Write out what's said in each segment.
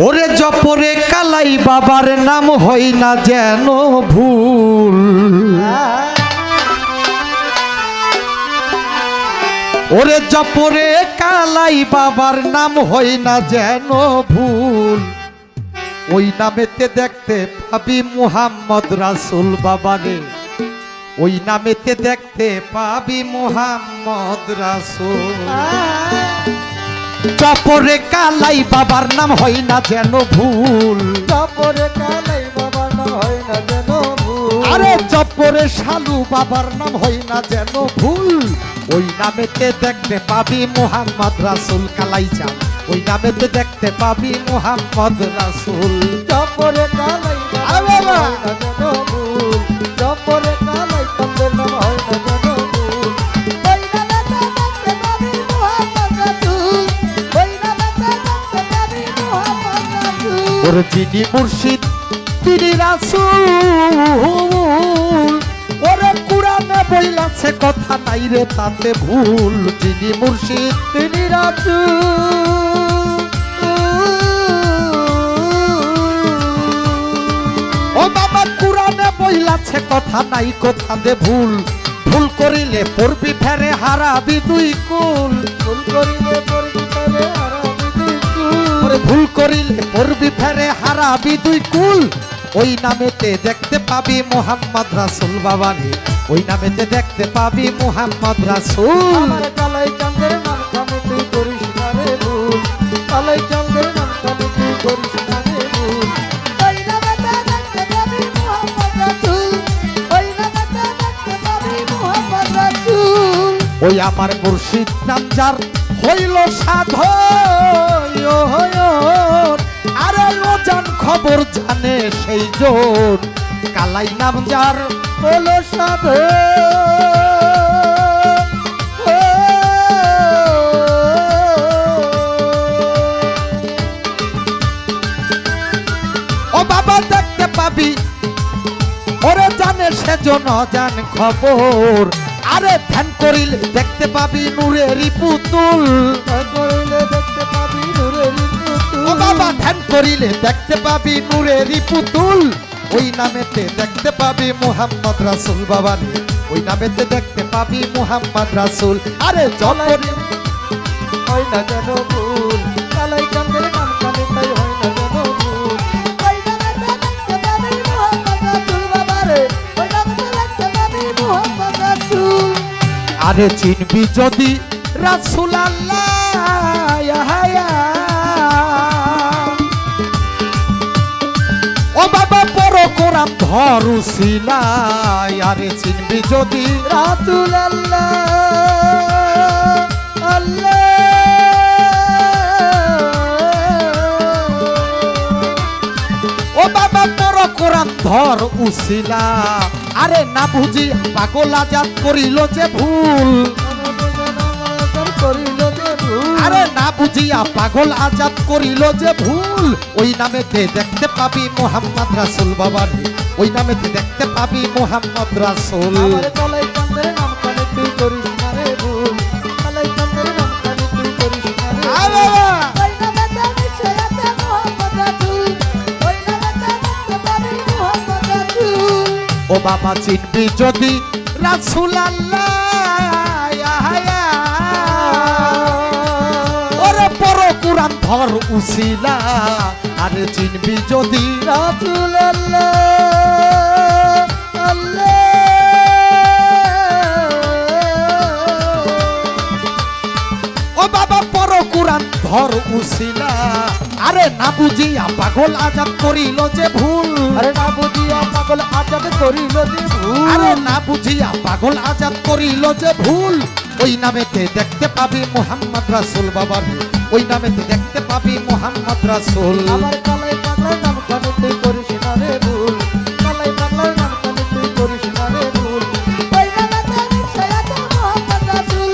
ওরে জপরে কালাই বাবার নাম হয় না যেন ভুল। ওরে জপরে কালাই বাবার নাম হয় না যেন ভুল। ওই নামেতে দেখতে পাবি মুহাম্মদ রাসূল বাবারে, ওই নামেতে দেখতে পাবি মুহাম্মদ রাসূল। জপরে কালাই বাবার নাম হয় না যেন ভুল। জপরে কালাই বাবার নাম হয় না যেন ভুল। আরে জপরে শালু বাবার নাম হয় না যেন ভুল। ওই নামেতে দেখতে পাবি মুহাম্মদ রাসূল কালাই চাল, ওই নামেতে দেখতে পাবি মুহাম্মদ রাসূল। জপরে কালাই বাবার নাম হয় না যেন ভুল। জপরে কালাই বাবার নাম হয় না যেন ভুল। ওই নামেতে দেখতে পাবি মুহাম্মদ রাসূল। ওই নামেতে দেখতে পাবি মুহাম্মদ রাসূল। ওরে যিনি মুর্শিদ তিনি রাসূল। ওরে কুরআনে বইলাছে কথা নাই রে তাতে ভুল। যিনি মুর্শিদ তিনি রাসূল। ও বাবা কুরআনে বইলাছে কথা নাই কথাতে ভুল। ভুল করিলে পড়বি ফেরে হারাবি দুই কুল। ভুল করিলে পড়বি ফেরে হারাবি দুই কুল। ওরে ভুল করিলে পড়বি ফেরে হারাবি দুই কুল। ওই নামেতে দেখতে পাবি মুহাম্মদ রাসূল বাবারে, ওই নামেতে দেখতে পাবি মুহাম্মদ রাসূল। আমার কালাই চাঁদের নাম কানে তুই করিস না রে ভুল। কালাই চাঁদের নাম কানে তুই করিস না রে ভুল। ওই নামেতে দেখতে পাবি মুহাম্মদ রাসূল। ওই নামেতে দেখতে পাবি মুহাম্মদ রাসূল। ওই আমার মুর্শিদ নাম যার হইল সাধন। আরে ও জান খবর জানে সেই জন। কালাই নাম যার হলো সাধন। ও বাবা দেখতে পাবি ওরে জানে সেজন জান খবর। আরে ধ্যান করিলে দেখতে পাবি নূরেরই পুতুল। করিলে দেখতে পাবি নূরের পুতুল। ও বাবা ধ্যান করিলে দেখতে পাবি নূরেরই পুতুল। ওই নামেতে দেখতে পাবি মুহাম্মদ রাসূল বাবারে, ওই নামেতে দেখতে পাবি মুহাম্মদ রাসূল। আরে জপরে হয় না যেন ভুল। কালাই চাঁদের নাম কানে তাই হয় না যেন ভুল। ওই নামেতে দেখতে পাবি মুহাম্মদ রাসূল বাবারে, ওই নামেতে দেখতে পাবি মুহাম্মদ রাসূল। আরে চিনবি যদি রাসূল আল্লাহ ইয়া। ও বাবা পড়ো কোরআন ধর উসিলায়। আরে চিনবি যদি রাসূল আল্লাহ আল্লাহ। ও বাবা পড়ো কোরআন ধর উসিলা। আরে না বুঝি পাগল আজাদ করিল যে ভুল। করিল যে ভুল। আরে না বুঝিয়া পাগল আজাদ করিল যে ভুল। ওই নামেতে দেখতে পাবি মুহাম্মদ রাসূল বাবারে, ওই নামেতে দেখতে পাবি মুহাম্মদ রাসূল। আমার কালাই চাঁদের নাম কানে তুই করিস না রে ভুল। কালাই চাঁদের নাম কানে তুই করিস না রে ভুল। ওই নামেতে নিশ্চয় আছে মুহাম্মদ রাসূল। ওই নামেতে দেখতে পাবি মুহাম্মদ রাসূল। ও বাবা চিনবি যদি রাসূল আল্লাহ ইয়া। ওরে পড়ো কুরআন ধর উসিলা। আরে চিনবি যদি রাসূল আল্লাহ আল্লাহ। ও বাবা পড়ো কুরআন ধর উসিলা। আরে না বুঝিয়া পাগল আজাদ করিল যে ভুল। আরে না বুঝিয়া পাগল আজাদ করিল যে ভুল। আরে না বুঝিয়া পাগল আজাদ করিল যে ভুল। ওই নামেতে দেখতে পাবি মুহাম্মদ রাসূল বাবারে, ওই নামেতে দেখতে পাবি মুহাম্মদ রাসূল। আমার কালাই পাগলার নাম কানে তুই করিস না রে ভুল। কালাই পাগলার নাম কানে তুই করিস না রে ভুল। ওই নামেতে নিশ্চয় আছে মুহাম্মদ রাসূল।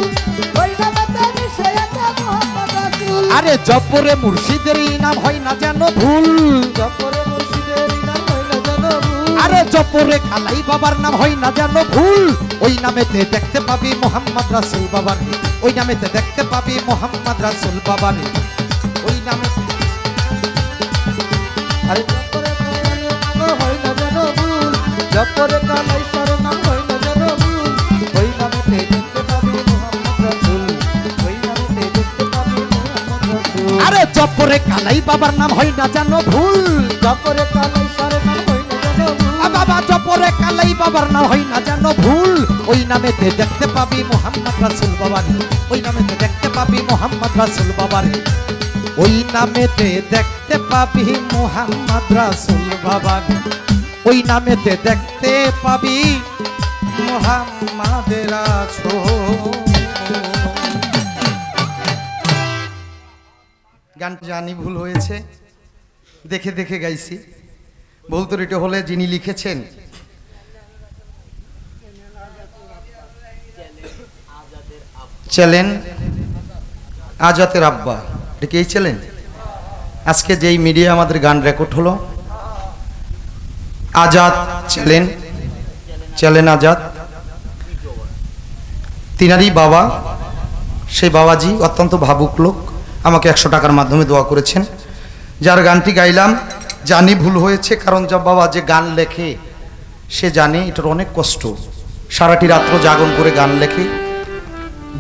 ওই নামেতে নিশ্চয় আছে মুহাম্মদ রাসূল। আরে জপরে মুর্শিদের নাম হয় না যেন ভুল। জপরে মুর্শিদের নাম হয় না যেন ভুল। আরে জপরে কালাই বাবার নাম হয় না যেন ভুল। ওই নামেতে দেখতে পাবি মুহাম্মদ রাসূল বাবারে, ওই নামেতে দেখতে পাবি মুহাম্মদ রাসূল বাবারে, ওই নামে আরে জপরে কালাইয়ের নাম হয় না যেন ভুল, জপরে কালাইয়ের নাম হয় না যেন ভুল, ওই নামেতে দেখতে পাবি মুহাম্মদ রাসূল, ওই নামেতে দেখতে পাবি মুহাম্মদ রাসূল। আরে জপরে কালাই বাবার নাম হয় না জানো ভুল, জপরে কালাইয়ের নাম হয় না যেন ভুল, বাবা জপরে কালাই বাবার নাম হয় না জানো ভুল, ওই নামেতে দেখতে পাবি মুহাম্মদ রাসূল বাবারে, ওই নামেতে দেখতে পাবি মুহাম্মদ রাসূল বাবারে, ওই নামেতে দেখতে পাবি মুহাম্মদ রাসূল বাবারে, ওই নামেতে দেখতে পাবি মুহাম্মদ রাসূল। গানটা জানি ভুল হয়েছে, দেখে দেখে গাইছি, ভুল ত্রুটি হলে যিনি লিখেছেন চ্যানেল আজাতের আব্বা, এটা কি এই চ্যানেল? আজকে যেই মিডিয়া আমাদের গান রেকর্ড হলো আজাদ চ্যানেল আজাদ, তিনারই বাবা, সেই বাবাজি অত্যন্ত ভাবুক লোক, আমাকে 100 টাকার মাধ্যমে দোয়া করেছেন। যার গানটি গাইলাম জানি ভুল হয়েছে, কারণ যা বাবা যে গান লেখে সে জানে এটার অনেক কষ্ট, সারাটি রাত্র জাগরণ করে গান লেখে,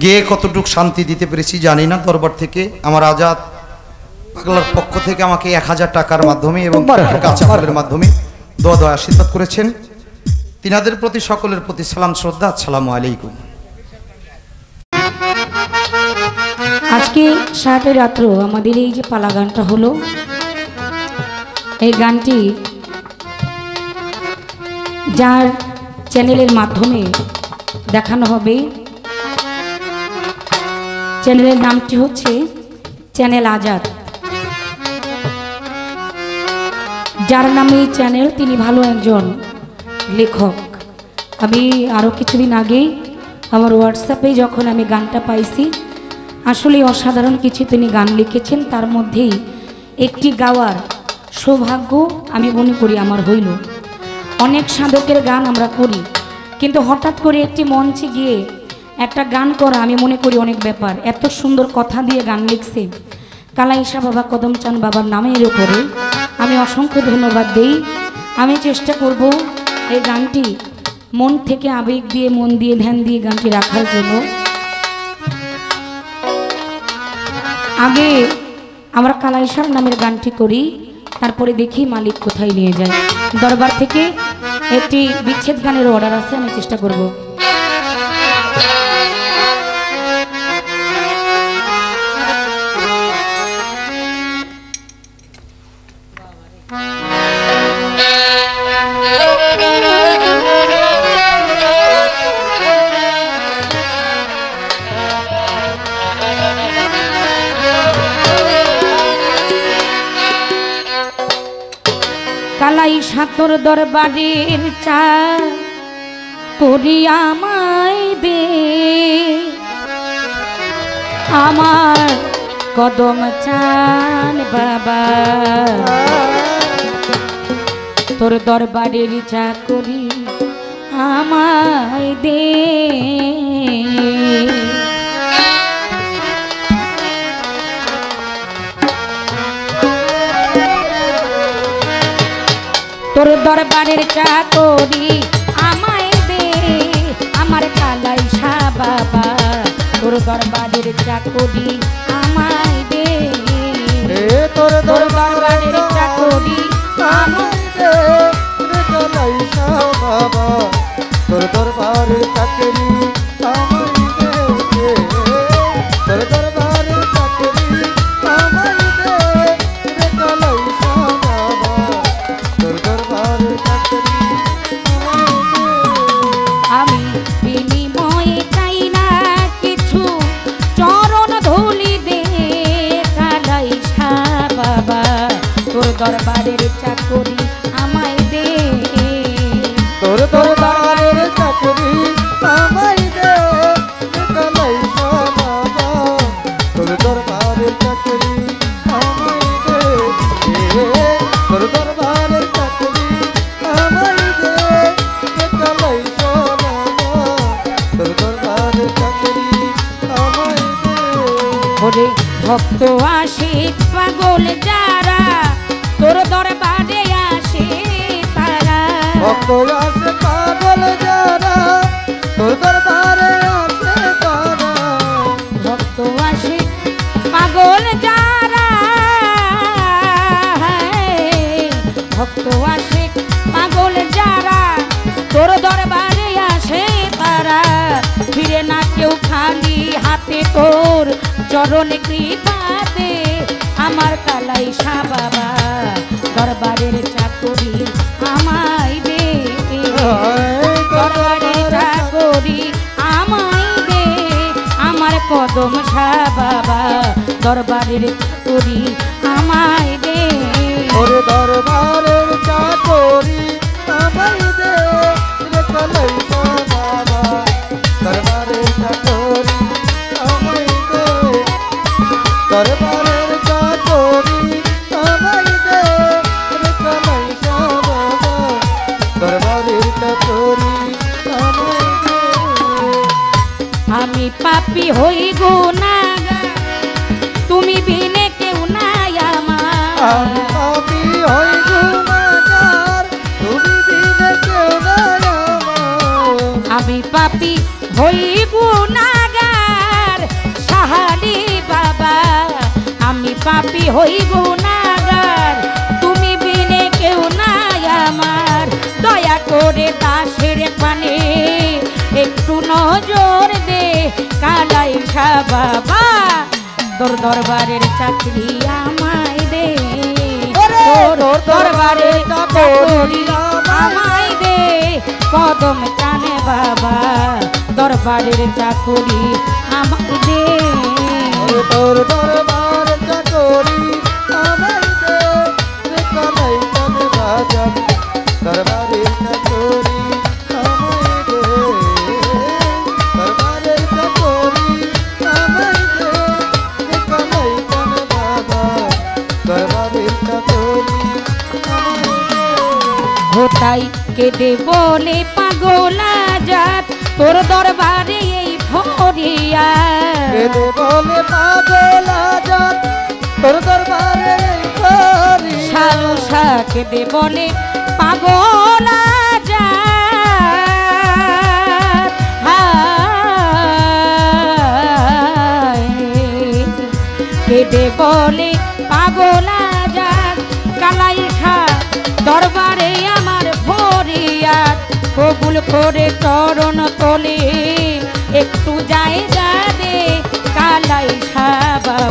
গেয়ে কতটুকু শান্তি দিতে পেরেছি জানি না। দরবার থেকে আমার আজাদ পাগলার পক্ষ থেকে আমাকে 1000 টাকার মাধ্যমে এবং কাঁচা ফলের মাধ্যমে দোয়া আশীর্বাদ করেছেন। তিনাদের প্রতি সকলের প্রতি সালাম শ্রদ্ধা, আসসালামু আলাইকুম। আজকে সারাটা রাত্র আমাদের এই যে পালা গানটা হলো, এই গানটি যার চ্যানেলের মাধ্যমে দেখানো হবে, চ্যানেলের নামটি হচ্ছে চ্যানেল আজাদ। যার নামে এই চ্যানেল তিনি ভালো একজন লেখক। আমি আরও কিছুদিন আগেই আমার হোয়াটসঅ্যাপে যখন আমি গানটা পাইছি, আসলে অসাধারণ কিছু তিনি গান লিখেছেন, তার মধ্যেই একটি গাওয়ার সৌভাগ্য আমি মনে করি আমার হইল। অনেক সাধকের গান আমরা করি, কিন্তু হঠাৎ করে একটি মঞ্চে গিয়ে একটা গান করা আমি মনে করি অনেক ব্যাপার। এত সুন্দর কথা দিয়ে গান লিখছে কালাইশা বাবা কদমচাঁদ বাবার নামের উপরে আমি অসংখ্য ধন্যবাদ দেই। আমি চেষ্টা করব এই গানটি মন থেকে আবেগ দিয়ে, মন দিয়ে, ধ্যান দিয়ে গানটি রাখার জন্য। আগে আমরা কালাইশার নামের গানটি করি, তারপরে দেখি মালিক কোথায় নিয়ে যায়। দরবার থেকে একটি বিচ্ছেদ গানের অর্ডার আছে, আমি চেষ্টা করব। কালাইশা তোর দরবারের চা করি আমায় দে, আমার কদমচাঁদ বাবা তোর দরবারের চা করি আমায় দে। তোর দরবারের চাকরি আমায় দে, আমার কালাইশা বাবা তোর দরবারের চাকরি আমায় দে, তোর দরবারের চাকরি আমায় দে কালাইশা বাবা, তোর দরবারের চাকরি আমায় দে, তোর দরবারের চাকরি আমায় দে কালাইশা বাবা, তোর দরবারের চাকরি আমায় দে। আমি বিনিময়ে চাই না কিছু, চরণ ধুলি দে কালাইশা বাবা তোর দরবারের চাকরি আমায় দে, তোর দরবারের চাকরি আমায় দে কালাইশা বাবা, তোর দরবারের চাকরি আমায় দে, তোর দরবারের চাকরি আমায় দে কালাইশা বাবা, তোর দরবারের চাকরি আমায় দে। ওরে ভক্ত আশিক পাগল যারা তোর দরবারে ভক্ত আসে পাগল যারা তোর দরবারে আসে তারা ভক্ত আসে পাগল যারা ভক্ত আসে পাগল যারা তোর দরবারে আসে তারা ফিরে না কেউ খালি হাতে তোর চরণ কৃপাতে আমার কালাই শাহ বাবা দরবারের চাকরি আমায় দে দরবারের চাকরি আমায় দে আমার কদম শাহ বাবা দরবারের চাকরি আমায় দে ওরে দরবারের চাকরি আমায় দে রে কালাই শাহ বাবা দরবারের চাকরি আমায় দে দরবারের চাকরি আমায় দে রে কালাই শাহ বাবা দরবারের চাকরি আমায় দে আমি পাপী হই গুনাহগার তুমি বিনে কেউ নাই আমার আমি হই গুনাহগার তুমি বিনে কেউ নাই আমার আমি পাপী হই গুনাহগার সাহালি বাবা আমি পাপী হই গুনাহগার তুমি বিনে কেউ নাই আমার দয়া করে দাসের পানে একটু নজর দে কালাই শাহ বাবা তোর দরবারের চাকরি আমায় দে তোর দরবারের চাকরি আমায় দে কদম কানে বাবা দরবারের চাকরি আমায় দে তোর দরবার চাকরি আমায় দে রে কালাই কানে বাজান দরবারের চাকরি আমায় দে দরবারের চাকরি আমায় দে রে কালাই কানে বাবা দরবারের চাকরি আমায় দে হোতাই কেঁদে বলে পাগলা জাত তোর দরবারে এই ফরিয়া কেঁদে বলে পাগল আজাদ তোর দরবারে করি শালু শাহ কেঁদে বলে পাগলা জাত হায় কেঁদে বলে পাগলা জাত কালাই শাহ দরবারে আমার ফরিয়াদ কবুল করে চরণ তলে একটু জায়গা দে কালাই শাহ বাবা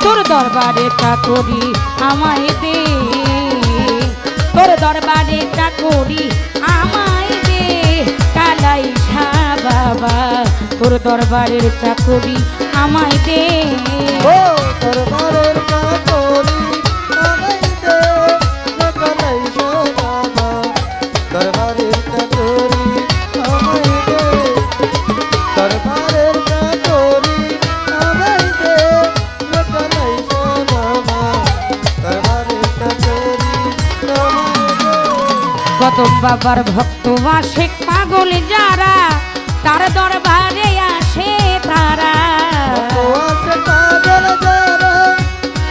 তোর দরবারে চাকরি আমায় দে তোর দরবারে চাকরি আমায় দে কালাই শাহ বাবা তোর দরবারের চাকরি আমায় দে ও দরবারের চাকরি আমায় দে রে কালাই শাহ বাবা দরবারের চাকরি আমায় দে দরবারের চাকরি আমায় দে রে কালাই শাহ বাবা দরবারের চাকরি আমায় দে কদম বাবার ভক্ত আশেক পাগল যারা তার দরবারে আসে তারা ও আছে পাগল যারা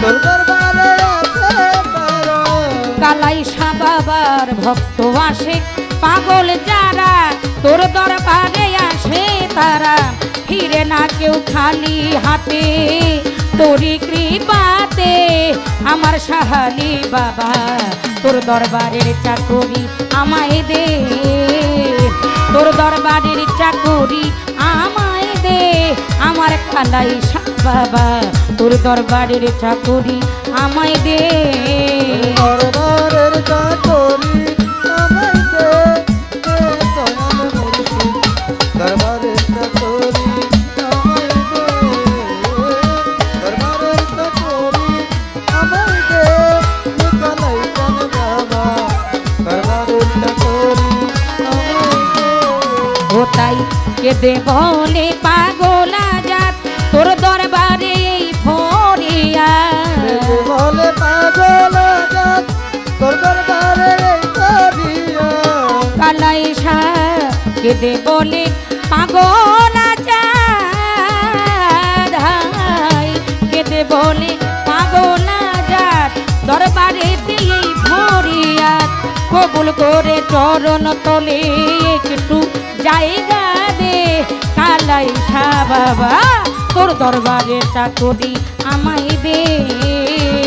তোর দরবারে আছে তারা কালাই শাহ বাবার ভক্ত আশেক পাগল যারা তোর দরবারে আসে তারা ফিরে না কেউ খালি হাতে তোরি কৃপাতে আমার সাহালি বাবা তোর দরবারের চাকরি আমায় দে তোর দরবারের চাকরি আমায় দে আমার কালাই শাহ বাবা তোর দরবারের চাকরি আমায় দে দরবারের চাকরি আমায় দে রে দয়াল মুর্শিদ দরবারের চাকরি আমায় দে দরবারের চাকরি আমায় দে রে কালাই কানে বাবা দরবারের চাকরি আমায় দে ওটাই কেঁদে বলে পাগলা জাত তোর দরবারে এই ফরিয়া বলে পাগল আজাদ তোর দরবারে করিয়া কালাই শাহ কেঁদে বলে পাগলা জাত হায় কেঁদে বলে পাগলা জাত দরবারে এই ফরিয়া কবুল করে চরণ তলে একটু জায়গা দে কালাইসা বাবা তোর দরবারে চাকরি আমায় দে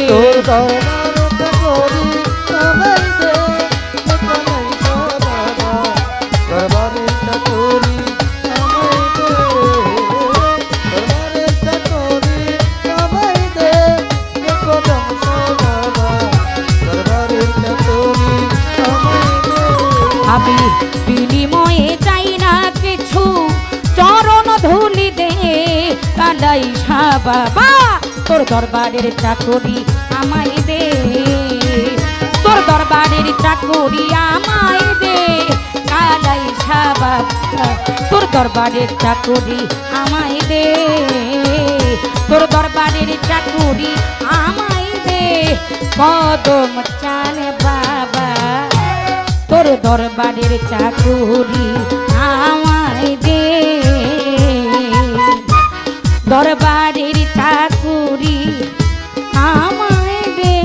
তোর দরবারে চাকরি আমায় দে কালাইসা বাবা দরবারে চাকরি আমায় দে দরবারে চাকরি আমায় দে কদম বাবা দরবারে চাকরি আমায় দে আমি বিনিময়ে চাই না কিছু চরণ ধুলি দে কালাইসা বাবা তোর দরবারের চাকরি আমায় দে তোর দরবারের চাকরি আমায় দে কালাইসা বাবা তোর দরবারের চাকরি আমায় দে তোর দরবারের চাকরি আমায় দে কদম চান বাবা তোর দরবারের চাকরি আমায় দে দরবারের চাকরি আমায় দে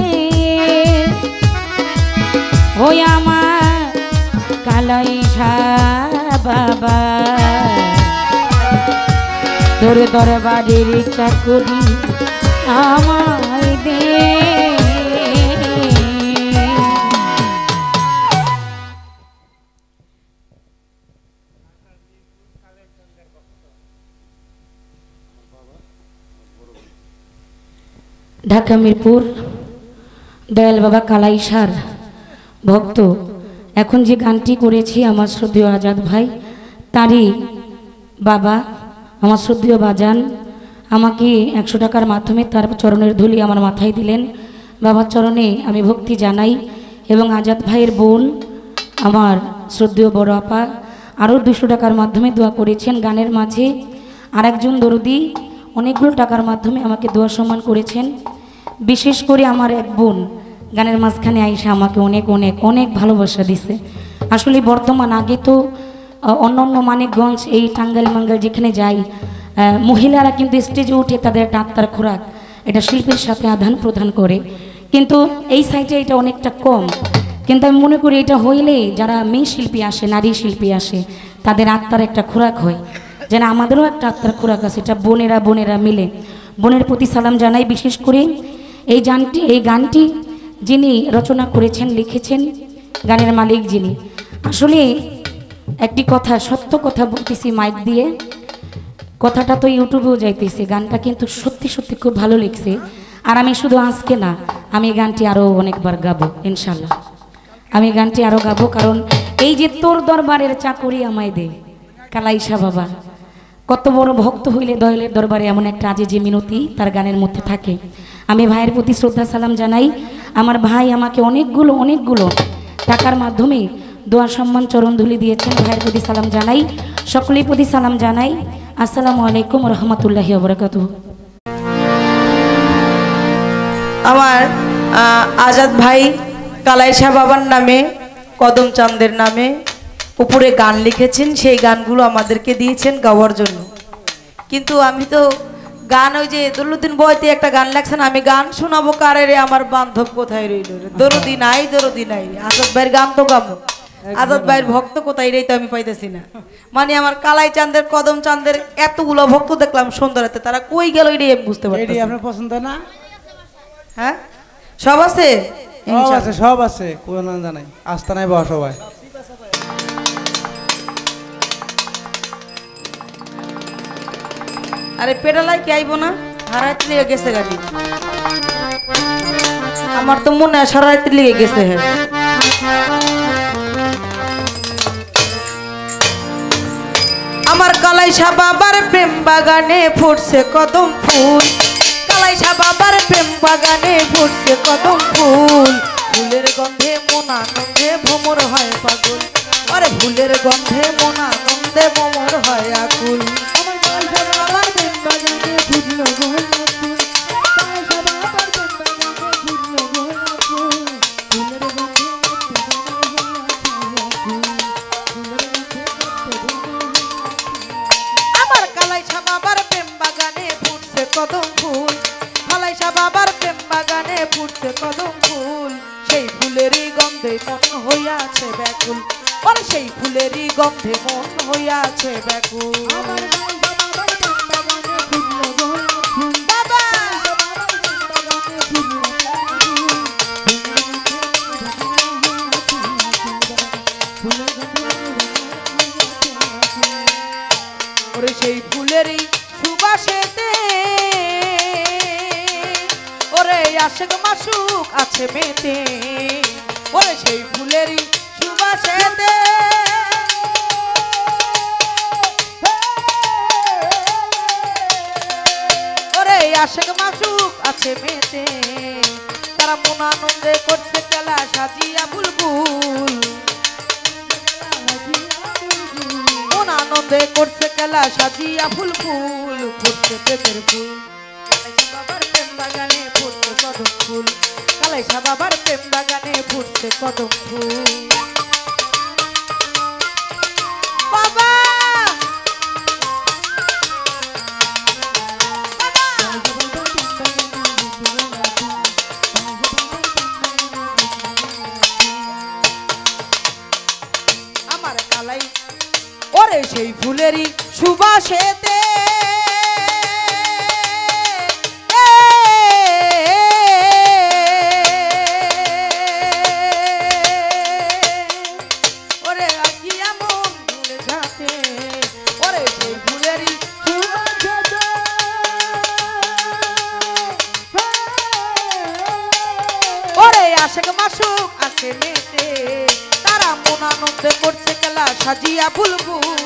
ওই আমার কালাইসা বাবা তোর দরবারের চাকরি আমায় দে ঢাকা মিরপুর দয়াল বাবা কালাইসার ভক্ত এখন যে গানটি করেছি আমার শ্রদ্ধেয় আজাদ ভাই তারই বাবা আমার শ্রদ্ধেয় বাজান আমাকে 100 টাকার মাধ্যমে তার চরণের ধুলি আমার মাথায় দিলেন বাবার চরণে আমি ভক্তি জানাই এবং আজাদ ভাইয়ের বোন আমার শ্রদ্ধেয় বড় আপা আরও 200 টাকার মাধ্যমে দোয়া করেছেন গানের মাঝে আরেকজন দরদি অনেকগুলো টাকার মাধ্যমে আমাকে দোয়া সম্মান করেছেন বিশেষ করে আমার এক বোন গানের মাঝখানে আইসা আমাকে অনেক অনেক অনেক ভালোবাসা দিছে আসলে বর্তমান আগে তো অন্য অন্য মানিকগঞ্জ এই টাঙ্গাইল মাঙ্গাল যেখানে যাই মহিলারা কিন্তু স্টেজে উঠে তাদের একটা আত্মার খোরাক এটা শিল্পের সাথে আদান প্রদান করে কিন্তু এই সাইডে এটা অনেকটা কম কিন্তু আমি মনে করি এটা হইলে যারা মেয়ে শিল্পী আসে নারী শিল্পী আসে তাদের আত্মার একটা খোরাক হয় যেন আমাদেরও একটা আত্মার খোরাক আছে এটা বোনেরা বোনেরা মিলে বোনের প্রতি সালাম জানাই বিশেষ করে এই গানটি যিনি রচনা করেছেন লিখেছেন গানের মালিক যিনি আসলে একটি কথা সত্য কথা বলতেছি মাইক দিয়ে কথাটা তো ইউটিউবেও যাইতেছে গানটা কিন্তু সত্যি সত্যি খুব ভালো লিখছে আর আমি শুধু আজকে না আমি গানটি আরও অনেকবার গাবো ইনশাল্লাহ আমি গানটি আরও গাবো কারণ এই যে তোর দরবারের চাকরি আমায় দে কালাইসা বাবা কত বড় ভক্ত হইলে দয়ালের দরবারে এমন একটা আজিজি মিনতি তার গানের মধ্যে থাকে আমি ভাইয়ের প্রতি শ্রদ্ধা সালাম জানাই আমার ভাই আমাকে অনেকগুলো টাকার মাধ্যমে দোয়া সম্মান চরণ ধুলি দিয়েছেন ভাইয়ের প্রতি সালাম জানাই সকলের প্রতি সালাম জানাই আসসালামু আলাইকুম রহমতুল্লাহি ওয়া বারাকাতুহু আমার আজাদ ভাই কালাইসা বাবার নামে কদম চাঁদের নামে উপরে গান লিখেছেন সেই গানগুলো আমাদেরকে দিয়েছেন গাওয়ার জন্য কিন্তু আমি তো গান ওই যে দরুদ্দিন বয়তে একটা গান লেখছেন আমি গান শোনাবো কারে রে আমার বান্ধব কোথায় রইল রে দরদি নাই রে আজাদ ভাইয়ের গান তো গাবো আজাদ ভাইয়ের ভক্ত কোথায় রে তো আমি পাইতেছি না মানে আমার কালাই চাঁদের কদম চাঁদের এতগুলো ভক্ত দেখলাম সুন্দরাতে তারা কই গেল এটাই আমি বুঝতে পারছি আপনার পছন্দ না হ্যাঁ সব আছে সব আছে কোন জানাই আস্থা নাই বা সবাই আরে পেডালাই কি আইব না হারাইতে লেগে গেছে গাড়ি আমার তো মনে হয় সারাইতে লেগে গেছে হ্যাঁ আমার কালাইসা বাবার প্রেম বাগানে ফুটছে কদম ফুল কালাইসা বাবার প্রেম বাগানে ফুটছে কদম ফুল ফুলের গন্ধে মন আনন্দে ভ্রমর হয় পাগল আরে ফুলের গন্ধে মন আনন্দে ভ্রমর হয় আকুল আমার কালাইসা বাবার প্রেম বাগানে ফুটলো গোলাপ ফুল কালাইসা বাবার প্রেম বাগানে ফুটলো গোলাপ ফুল ফুলের গন্ধে আমার কালাইসা বাবার প্রেম বাগানে ফুটছে কদম ফুল কালাইসা বাবার প্রেম বাগানে ফুটছে কদম ফুল সেই ফুলেরই গন্ধ গন্ধে মন হইয়াছে ব্যাকুল, ওরে সেই ফুলেরই গন্ধে মন হইয়াছে ব্যাকুল। বাবা ওরে সেই ফুলেরই সুবাসেতে ওরে আশেক মাসুক আছে মেতে, ওরে সেই ফুলেরই সুবাসেতে ওরে আশেক মাসুক আছে মেতে, তারা মন আনন্দে করছে খেলা সাজিয়া বুলবুল, মন আনন্দে করছে খেলা সাজিয়া বুলবুল, ফুটছে পেটের ফুল কালাইসা বাবার প্রেম বাগানে ফুটছে কদম ফুল, কালাইসা বাবার প্রেম বাগানে ফুটছে কদম ফুল। বাবা আমার কালাই ওরে সেই ফুলেরই সুবাসেতে ওরে আগিয়া মন ভুলে যাতে, ওরে সেই ফুলেরই সুবাসেতে ওরে আশেক মাসুক আছে মেতে, তারা মন আনন্দে করছে খেলা সাজিয়া বুলবুল,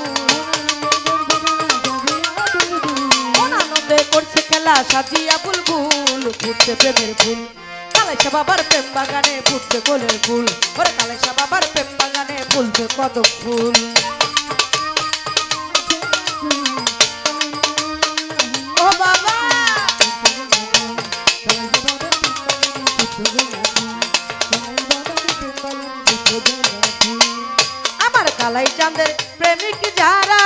মন আনন্দে করছে খেলা সাজিয়া বুলবুল, ফুটছে প্রেমের ফুল কালাইসা বাবার প্রেম বাগানে ফুটছে গোলের ফুল, ওরে কালাইসা বাবার প্রেম বাগানে ফুলছে কদম ফুল। ও বাবা আমার কালাই চাঁদের প্রেমিক যারা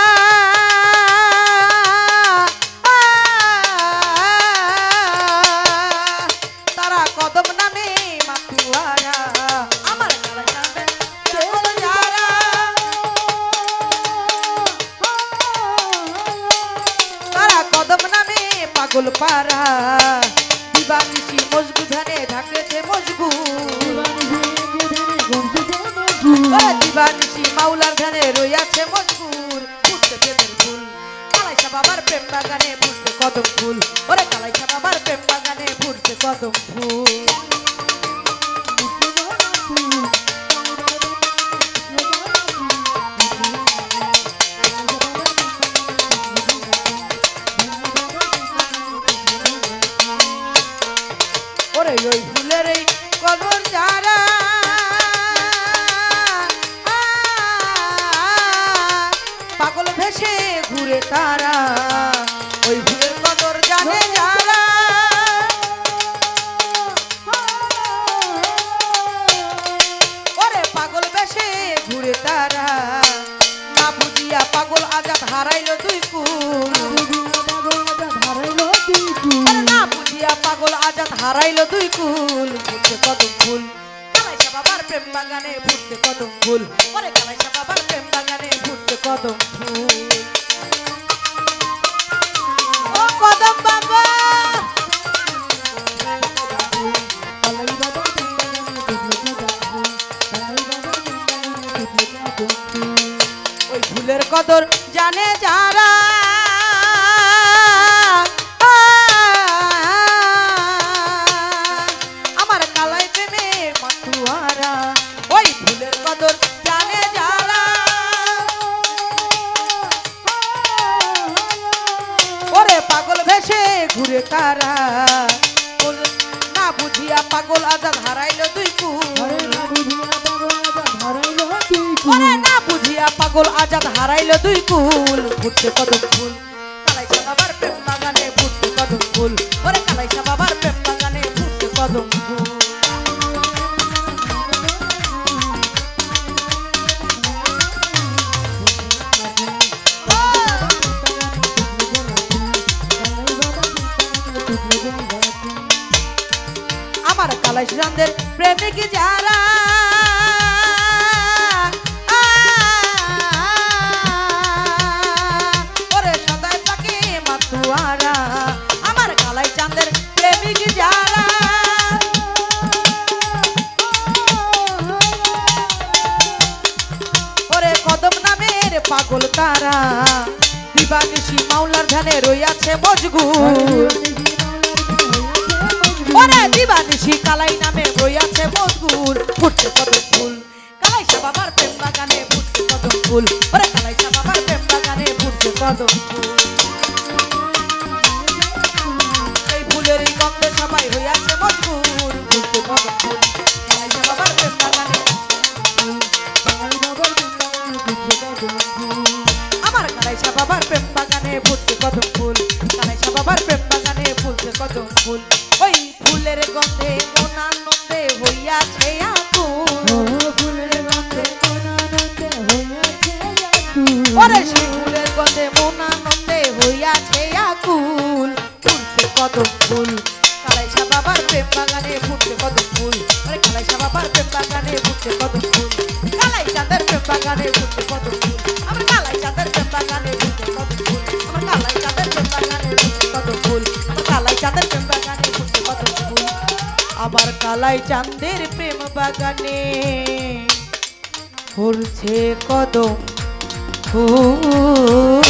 তারা কদম নামে মাতুয়ারা, আমার কালাই চাঁদের প্রেমিক যারা তারা কদম নামে পাগল পারা, দিবানিশি মজগু ধানে ঢাকেছে মজগু, দিবানিশি মাওলার ধানে রইয়াছে মজগুর, ফুটছে প্রেমের ফুল কালাইসা বাবার প্রেম বাগানে ফুটছে কদম ফুল, ওরে কালাইসা বাবার প্রেম বাগানে ফুটছে কদম ফুল। ওরে ওই ফুলের এই কদর যারা পাগল ভেসে ঘুরে তারা, ওই ফুলের কদর জানে যারা, ওরে পাগল ভেসে ঘুরে তারা, না বুঝিয়া পাগল আজাদ হারাইলো দুই কুল, না বুঝিয়া পাগল আজাদ হারাইলো দুই কুল, ফুটছে কদম ফুল কালাইসা বাবার প্রেম বাগানে ফুটছে কদম ফুল, ওরে কালাইসা বাবার প্রেম বাগানে ফুটছে কদম ফুল। ও কদম বাবা ওই ফুলের কদর জানে যারা আমার কালাই প্রেমে মাতুয়ারা, ওই ফুলের কদর জানে যারা ওরে পাগল ভেসে ঘুরে তারা, না বুঝিয়া পাগল আজাদ হারাইলো দুই কুল, ওরে না বুঝিয়া পাগল আজাদ হারাইলো দুই কুল, ফুটছে কদম ফুল কালাইসা বাবার প্রেম বাগানে ফুটছে কদম ফুল, ওরে কালাইসা বাবার প্রেম বাগানে ফুটছে কদম ফুল। আমার কালাইশ চাঁদের প্রেমিক যারা পাগল তারা দিবানিশি মাওলার ধ্যানে রইয়াছে মজগুর ওরে দিবানিশি কালাই নামে রইয়াছে মজগুর ফুটছে কদম ফুল কালাইশা বাবার প্রেম বাগানে ফুটছে কদম ফুল ওরে কালাইশা বাবার প্রেম বাগানে ফুটছে কদম ফুল এই ফুলের গন্ধে সবাই হইয়াছে মজগুর ফুটছে কদম ফুল কালাইশা বাবার প্রেম বাগানে আমার কালাইশা বাবার প্রেম বাগানে ফুটছে কদম ফুল কালাইশা বাবার প্রেম বাগানে ফুটছে কদম ফুল ওই ফুলের গন্ধে মন আনন্দে হইয়াছে আকুল ফুলের গন্ধে মন আনন্দে হইয়াছে আকুল ওরে সেই ফুলের গন্ধে মন আনন্দে হইয়াছে আকুল ফুটছে কদম ফুল কালাইশা বাবার প্রেম বাগানে ফুটছে কদম ফুল ওরে কালাইশা বাবার প্রেম বাগানে ফুটছে কদম ফুল কালাই চাঁদের প্রেম বাগানে ফুটছে কদম ফুল আমার কালাই চাঁদের প্রেম বাগানে ফুটছে কদম ফুল আমার কালাই চাঁদের প্রেম বাগানে ফুটছে কদম ফুল আমার কালাই চাঁদের প্রেম বাগানে ফুটছে কদম ফুল আমার কালাই চাঁদের প্রেম বাগানে ফুটছে কদম ফুল।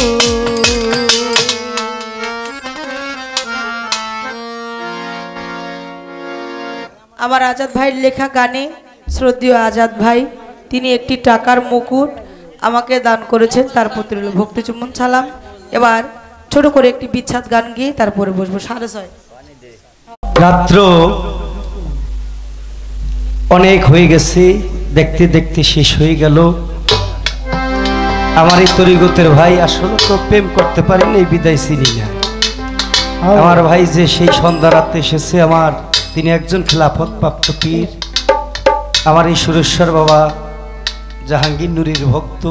আমার আজাদ ভাইয়ের লেখা গানে শ্রদ্ধেয় আজাদ ভাই তিনি একটি টাকার মুকুট আমাকে দান করেছেন, তার প্রতি রইল ভক্তি চুম্বন সালাম। এবার ছোট করে একটি বিচ্ছাদ গান গিয়ে তারপরে বসবো 6:30। রাত্র অনেক হয়ে গেছে, দেখতে দেখতে শেষ হয়ে গেল। আমার এই তরিগতের ভাই আসলে তো প্রেম করতে পারিনি, বিদায় চিনি না। আমার ভাই যে সেই সন্ধ্যা রাতে এসেছে, আমার তিনি একজন খেলাফত প্রাপ্ত পীর, আমার এই সুরেশ্বর বাবা জাহাঙ্গীর নুরির ভক্ত,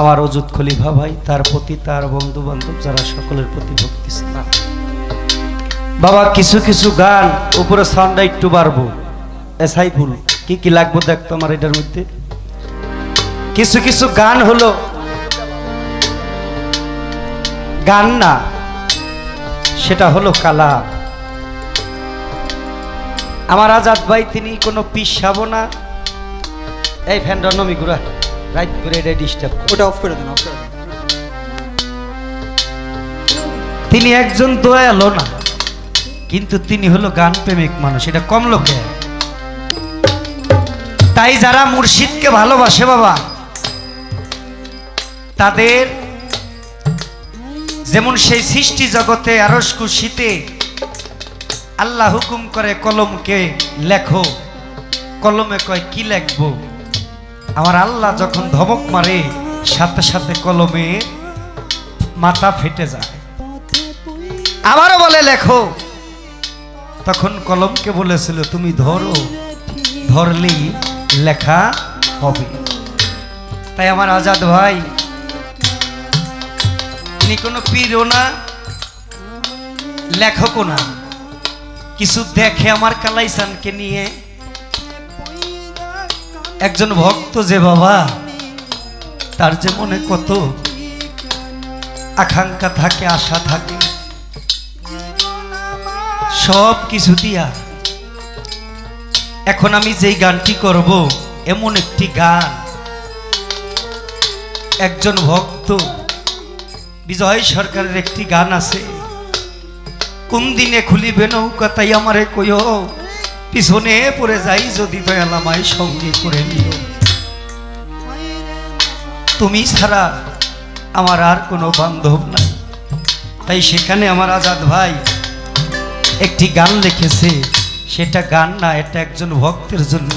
আমার অজুদ খলিফা ভাই, তার প্রতি তার বন্ধু বান্ধব যারা সকলের প্রতি ভক্তি স্থান। বাবা কিছু কিছু গান উপরে সাউন্ডটা একটু বাড়বো, এসাই ফুল কি কি লাগবো দেখতো আমার এটার মধ্যে। কিছু কিছু গান হলো গান না, সেটা হলো কালা। আমার আজাদ ভাই তিনি কোনো পিসাবো না। এই ফ্যানটা নমি ঘুরা রাইট করে এটা ডিস্টার্ব, ওটা অফ করে দেন, অফ করে দেন। তিনি একজন দয়ালু না, কিন্তু তিনি হলো গান প্রেমিক মানুষ, এটা কম লোকে। তাই যারা মুর্শিদকে ভালোবাসে বাবা, তাদের যেমন সেই সৃষ্টি জগতে আরশ কুরসিতে আল্লাহ হুকুম করে কলমকে লেখো, কলমে কয় কি লিখবো। আমার আল্লাহ যখন ধমক মারে সাথে সাথে কলমে মাথা ফেটে যায়। আবারও বলে লেখো, তখন কলমকে বলেছিল তুমি ধরো, ধরলেই লেখা হবে। তাই আমার আজাদ ভাই তিনি কোনো পীরও না, লেখকও না, কিছু দেখে আমার কালাইসানকে নিয়ে একজন ভক্ত যে বাবা, তার যে মনে কত আকাঙ্ক্ষা থাকে, আশা থাকে, সব কিছু দিয়া এখন আমি যেই গানটি করব এমন একটি গান একজন ভক্ত বিজয় সরকারের একটি গান আছে, কোন দিনে খুলিবে নৌকা তাই আমারে কইও, পিছনে পড়ে যাই যদি দয়াল আমায় সঙ্গে করে নিও, তুমি ছাড়া আমার আর কোনো বান্ধব নাই। তাই সেখানে আমার আজাদ ভাই একটি গান লিখেছে, সেটা গান না, এটা একজন ভক্তের জন্য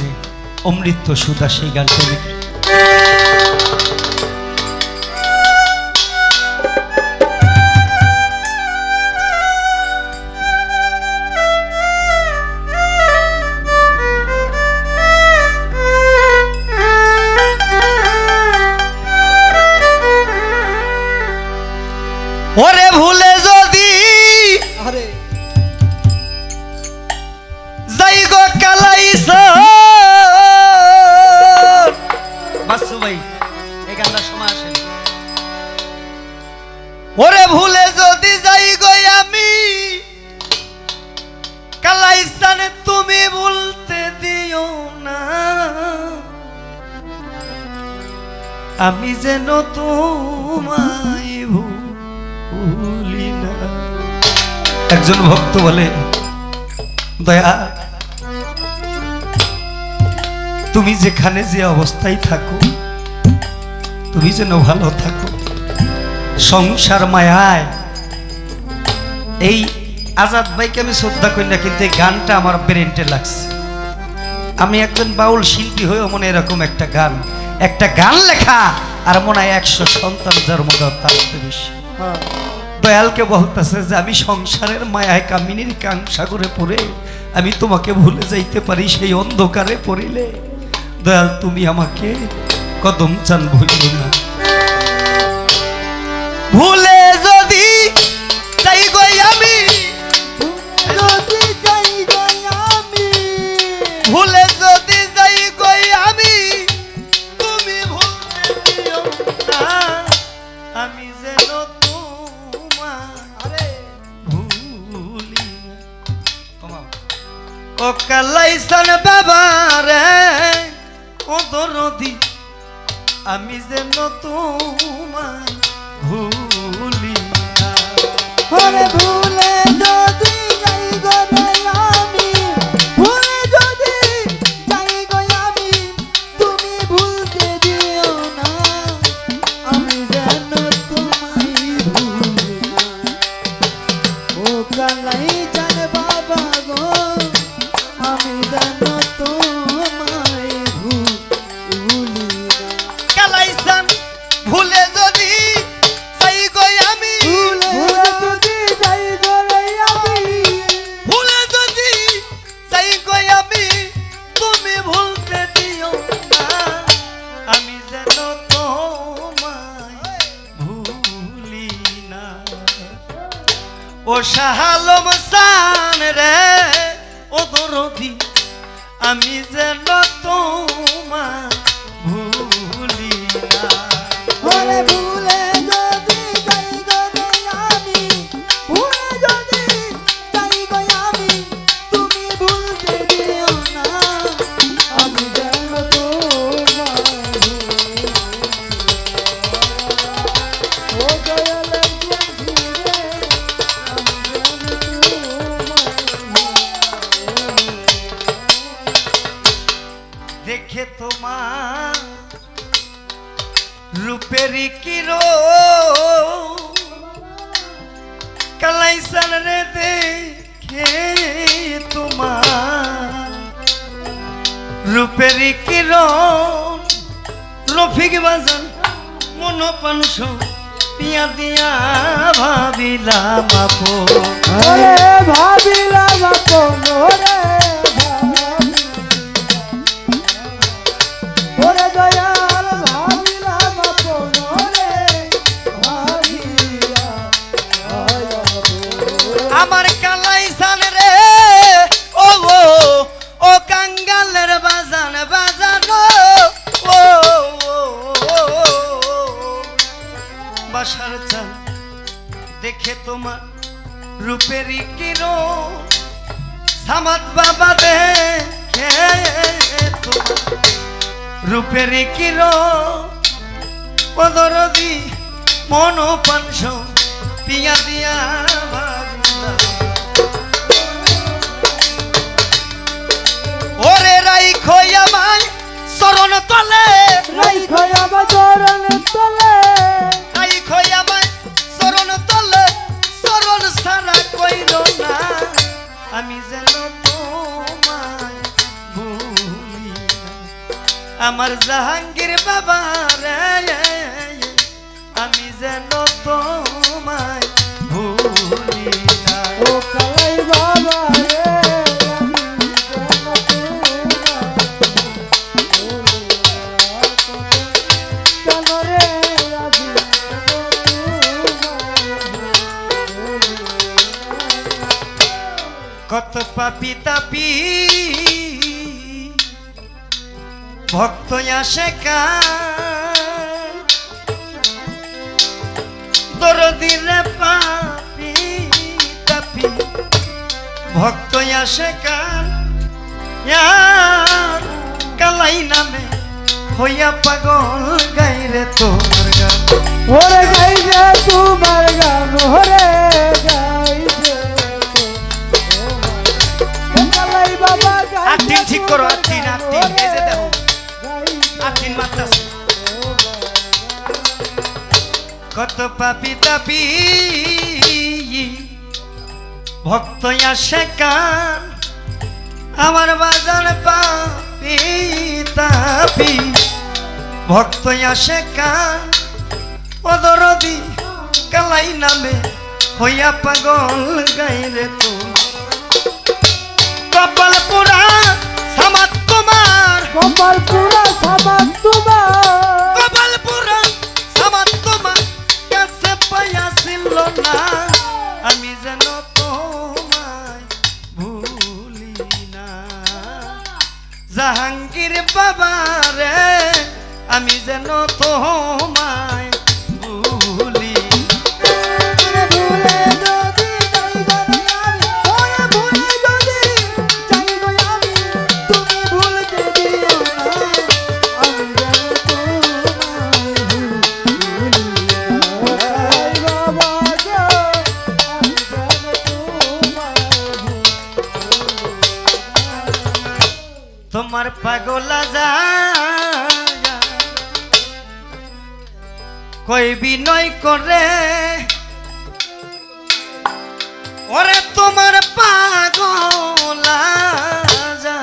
অমৃত সুধা, সেই গানটা লিখে। ওরে ভুলে যদি আরে যাই গো কালাইছ বাসু ভাই, আমি যেন তোমায় ভুলি না। একজন ভক্ত বলে, দয়া তুমি যেখানে যে অবস্থায় থাকো তুমি যেন ভালো থাকো। সংসার মায়ায় এই আজাদ ভাইকে আমি শ্রদ্ধা করি না, কিন্তু এই গানটা আমার ব্রেনটে লাগছে। আমি একজন বাউল শিল্পী হয়েও মনে এরকম একটা গান লেখা আর মনে হয় 100 সন্তান জন্ম দেওয়া তার বেশি। দয়ালকে বলতেছে যে আমি সংসারের মায়ায় কামিনীর কাংসাগরে পড়ে আমি তোমাকে ভুলে যাইতে পারি, সেই অন্ধকারে পড়িলে দয়াল তুমি আমাকে কদম চান ভুলিও না। ভুলে যদি যাই গই আমি, ভুলে যদি যাই গই আমি, তুমি ভুলে দিও না। আমি যেন তোমায় ভুলি না। ও কালাইসান বাবা রে ও দরদি, আমি যেন তোমায় ভুলি না। ওরে ভুলে যদি যাই গো আমি, ভুলে যদি যাই গো আমি, তুমি ভুলতে দিও না। আমি যেন তোমায় ভুলি না। ও কালাই জান বাবা গো, আমি যেন তোমায় ভুলি না। কালাইসান ভুলে যদি যাই গো আমি, ভুলে যদি যাই গো আমি, ভুলে যদি যাই গো আমি, তুমি ভুলতে দিও না। আমি যেন তোমায় ভুলি না। ও শাহালম সান রে ও দরদি, আমি যেন তোমায় ভুলি না। ওরে ভুলে যদি যাই গো আমি, ভুলে যদি যাই গো আমি, তুমি ভুলতে দিও না। আমি যেন তোমায় ভুলি না। ও দয়ালের বন্ধুরে, আমি যেন তোমায় দেখে তোমার রূপেরই কিরো কালাইসান রে, দেখে তোমার রূপেরই কিরণ রফিক বাজান মন পানস পিয়া দিয়া ভাবিলাম আপন। ওরে ভাবিলাম আপন, ওরে দয়াল ভাবিলাম আপন, আমার কালাইসান রে ও ও কাঙ্গালের বাজান বাজান ও বাসার চান দেখে তোমার রূপেরই কিরণ সামাদ বাবা দেখে তোমার রূপেরই কিরণ ও দরদি মন পানস পিয়া দিয়া ভাবিলা। ওরে রাইখো আমায় চরণ তলে, রাইখো আমার চরণ তলে, রাইখো আমায় চরণ তলে, চরণ সারা কইল না। আমি যেন তোমায় ভুলি না। আমার জাহাঙ্গীর বাবা রে, আমি যেন তোমায় ভুলি না। ও কালাই বাবা রে, কেন রে আমি কত পাপি তাপি ভক্ত আসে কার দরদি রে পাপি তাপি ভক্ত আসে কার কালাই নামে হইয়া পাগল গাইরে তোমার গান ওরে গাইছে তোমার গান ওরে গাইছে কালাই বাবা আটটিন ঠিক করো আটটিন আটটিন এই যে দেখো আটটিন মারতাছে কত পাপি তাপি ভক্ত আসে কান আমার বাজার পাপি তাপি ভক্ত আসে কান অদরদি কালাই নামে হইয়া পাগল গাইরে তো কপাল পুরা সামাত তোমার কপাল পুরা সাবান তোমার কপাল পুরা সামাত তোমার কাছে পাইয়াছিল না আমি যেন তোমায় ভুলি না জাহাঙ্গীর বাবা রে আমি যেন তোমায় ভুলি ভুলে যদি যাই গো আমি ওরে ভুলে যদি যাই গো আমি তুমি ভুলতে দিও না আমি যেন তোমায় ভুলি না বাবা গো আমি যেন তোমায় তোমার পাগলা যা কই বিনয় করে ওরে তোমার পাগলা যা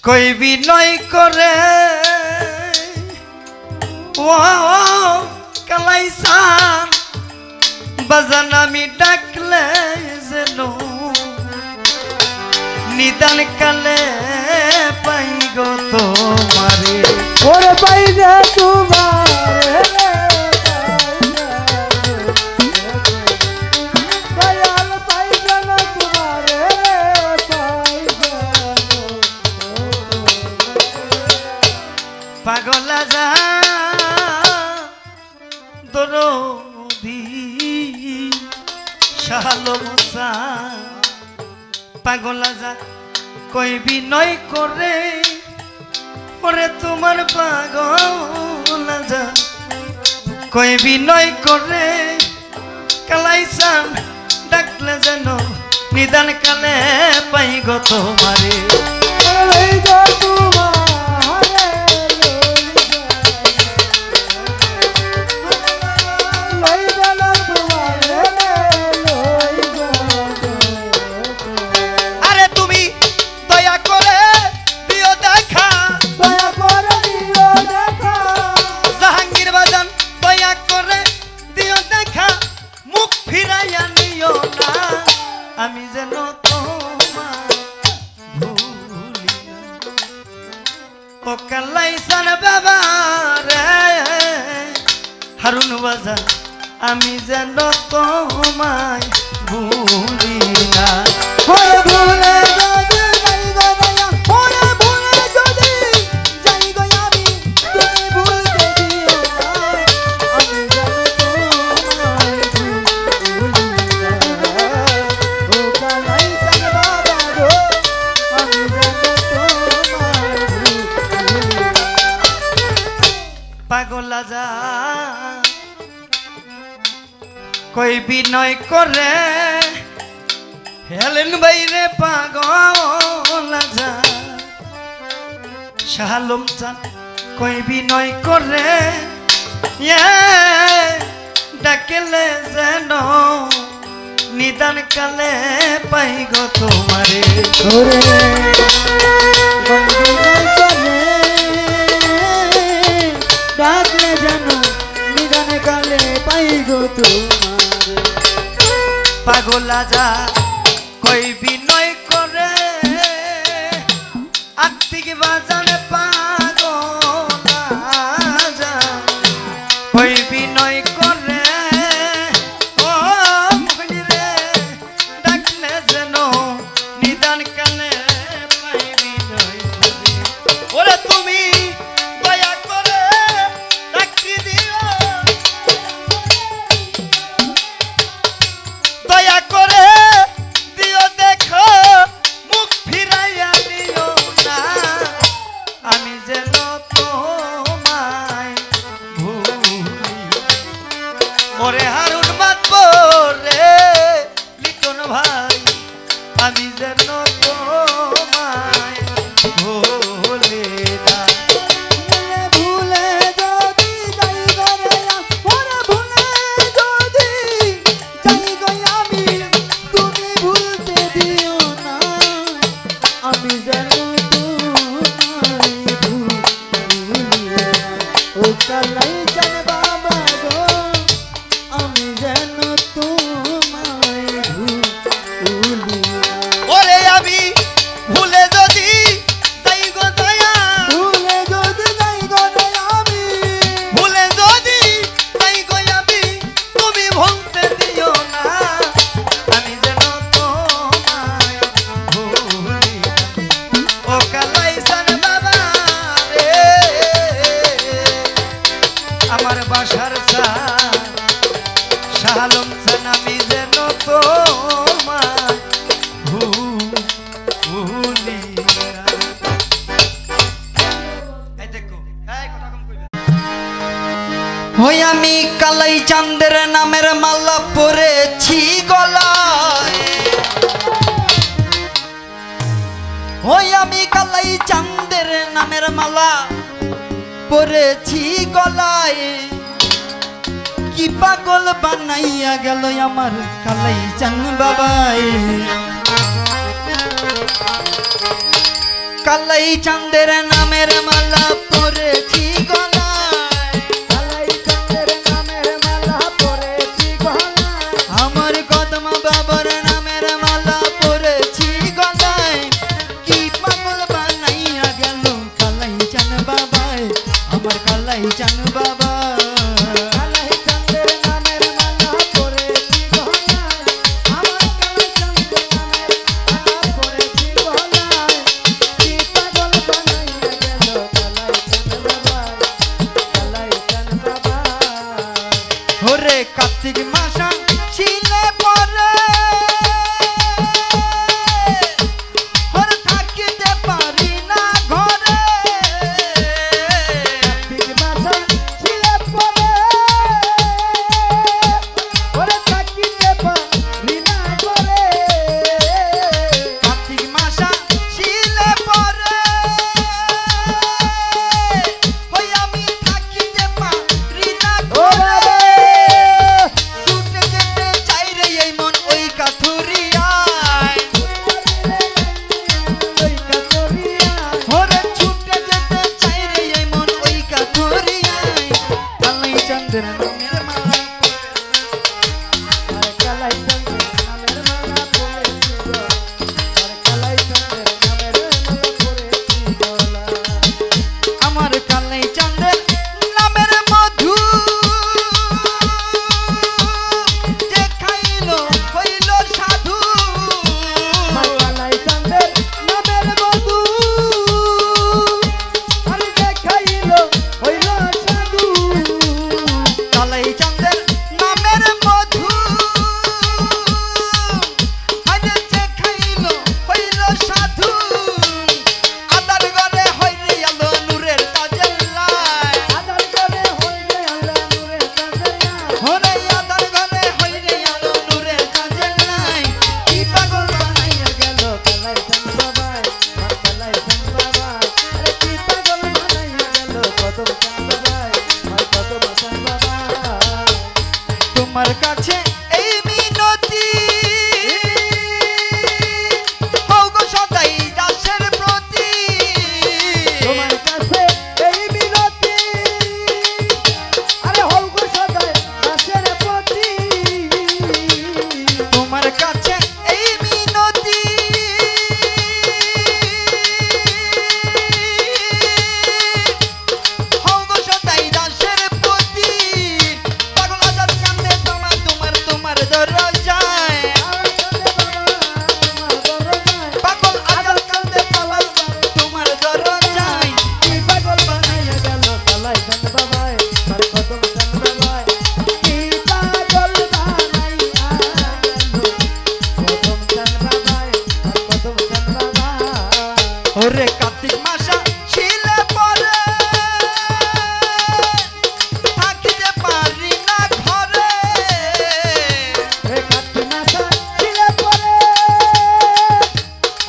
কই বিনয় করে ও কালাইসান বাজান আমি ডাকলে যেন নিদান কালে পাই গো তোমারে ওরে পাইলে তোমারে দয়াল পাইলে না তোমারে পাগলা যা দরদি শালমসা পাগলা যা কই বিনয় করে ওরে তোমার পাগলা যা কই বিনয় করে কালাইসান ডাকলে যেন নিদান কালে পাই গো তোমারে ওই গো তোমারে লই গেল তোমারে লই গেল আরে তুমি দয়া করে দিও দেখা দয়া করে দিও দেখা জাহাঙ্গীর বাজান দয়া করে দিও দেখা মুখ ফিরাইয়া নিও না আমি যেন তোমার ভুলি না ও কালাইসান বাবা রে হারুন বাজান আমি যেন তোমায় ভুলি না ওরে ভুলে যদি যাই গো দয়া ওরে ভুলে যদি যাই গো আমি তুমি ভুলতে দিও না আমি যেন তোমায় ভুলি না ও কালাইসান বাবা গো আমি যেন তোমায় ভুলি না পাগলা যা কই বিনয় করে হেলেন বাইরে পাগলা যা শালম চান কই বিনয় করে ডাকেলে যেন নিদান কালে পাই গো তোমারে ওরে বন্ধুদের চলে ডাকলে জানো নিদান কালে পাই গো তোমারে পাগলা যা কই বিনয় করে আত্মিক বাজানে পাগলা যা কই বিনয় করে ও মনি রে ডাকলে যেন নিদান কালে পাই বিনয় করে ওরে তুমি দয়া করে ডাকি দিও দয়া করে দিও দেখো মুখ ফিরাইয়া দিও না আমি যেন তোমায় ভুলিয়া ও কালাই চান বাবা গো আমি যেন তোমায় ভুলিয়া ওরে আমি ভুলে যদি যাই গো দয়া ভুলে যদি যাই গো আমি ভুলে যদি যাই গো আমি তুমি ভুলতে দিও না আমি যেন তোমায় ভুলি ও কালাইসান বাবা রে আমার বাসার শাহালম চান আমি যেন তোমায় ভুলি এই দেখো এই কথা কম কইবে হই আমি কালাই চাঁদের নামের মালা পরেছি গলায় হই আমি কালাই চাঁদের নামের মালা পরেছি গলায় কি পাগল বানাইয়া গেল আমার কালাই চান বাবাই কালাই চাঁদের নামের মালা পরেছি গলায় কালাই চাঁদের নামের মালা পরেছি গলায় আমার কদম বাবার নামের মালা পরেছি গলায় কি পাগল বানাইয়া গেল কালাই চান বাবাই আমার কালাই চান বাবা কালাই চাঁদের নামের মালা পরেছি গলায় আমার কালাই চাঁদের নামের মালা পরেছি গলায় কি পাগল বানাইয়া গেল কালাই চাঁদ বাবা ওরে কার্তিক মাসা ছিলে পরে ওরে থাকিতে পারি না ঘরে ঠিক মাথা ছিলে পরে ওরে থাকিতে পারি না করে কার্তিক মাসা ছিলে পরে ওই আমি থাকিতে পারি না ও ঘরে বাবা ছুটে যেতে চাই রে এই মন ওই কাথুরিয়ায় ওই কাতরিয়া ওরে ছুটে যেতে চাই রে এই মন ওই কাথুরিয়ায় কালাই চন্দ্র নামের মালা আর কালাই চাঁদের নামের মালা পরেছি গো আর কালাই চাঁদের নামের মালা পরেছি গলা আমার কালাই চাঁদের নামের মধু যে খাইলো হইল সাধু আমার কালাই চাঁদের নামের মধু আর দেখাইলো হইল সাধু কালাই চাঁদের নামের মধু আরে যে খাইলো হইল সাধু আদার ঘরে হইরে আলো নূরের তাজেল্লায় আদার করে হইলে আল্লাহ নূরের চাঁদা ওরে আদার ঘরে হইরে আলো নূরের তাজেল্লায় কি পাগল বানাইয়া গেল কালাই চাঁদ বাবা আর কালাই চাঁদ বাবা আরে কি পাগল বানাইয়া গেল কদম চাঁদ বাবা আর কদম চাঁদ বাবা তোমার কাছে এই মিনতি হও গো সদাই দাসের প্রতি তোমার কাছে এই মিনতি আরে হও গো সদাই দাসের প্রতি তোমার কাছে এই মিনতি হও গো সদাই দাসের প্রতি পাগল আজাদ কান্দে তোমার দরজায় আর কাঁদে বাবা তোমার দরজায় পাগল আজাদ কান্দে তোমার দরজায় কি পাগল বানাইয়া গেল কালাই চাঁদ বাবা আর কদম চাঁদ বাবা কি পাগল বানাইয়া গেল কদম চাঁদ বাবা আর কদম চাঁদ বাবা ওরে কার্তিক মাসা ছিলে পরে থাকিতে পারি না ঘরে হে কাটি মাথা ছিলে পরে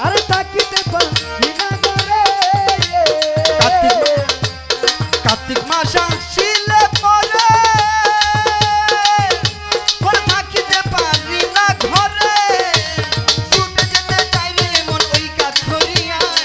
আরে তাকিতে পারি না করে কার্তিক মাসা ছিলে পরে ওরে থাকিতে পারি না ঘরে ছুটে যেতে চাই রে মন ওই কাথরিয়ায়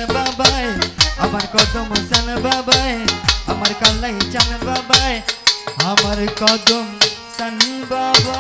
বাবাই আমার কদম চান বাবাই আমার কালাই চান বাবাই আমার কদম চান বাবা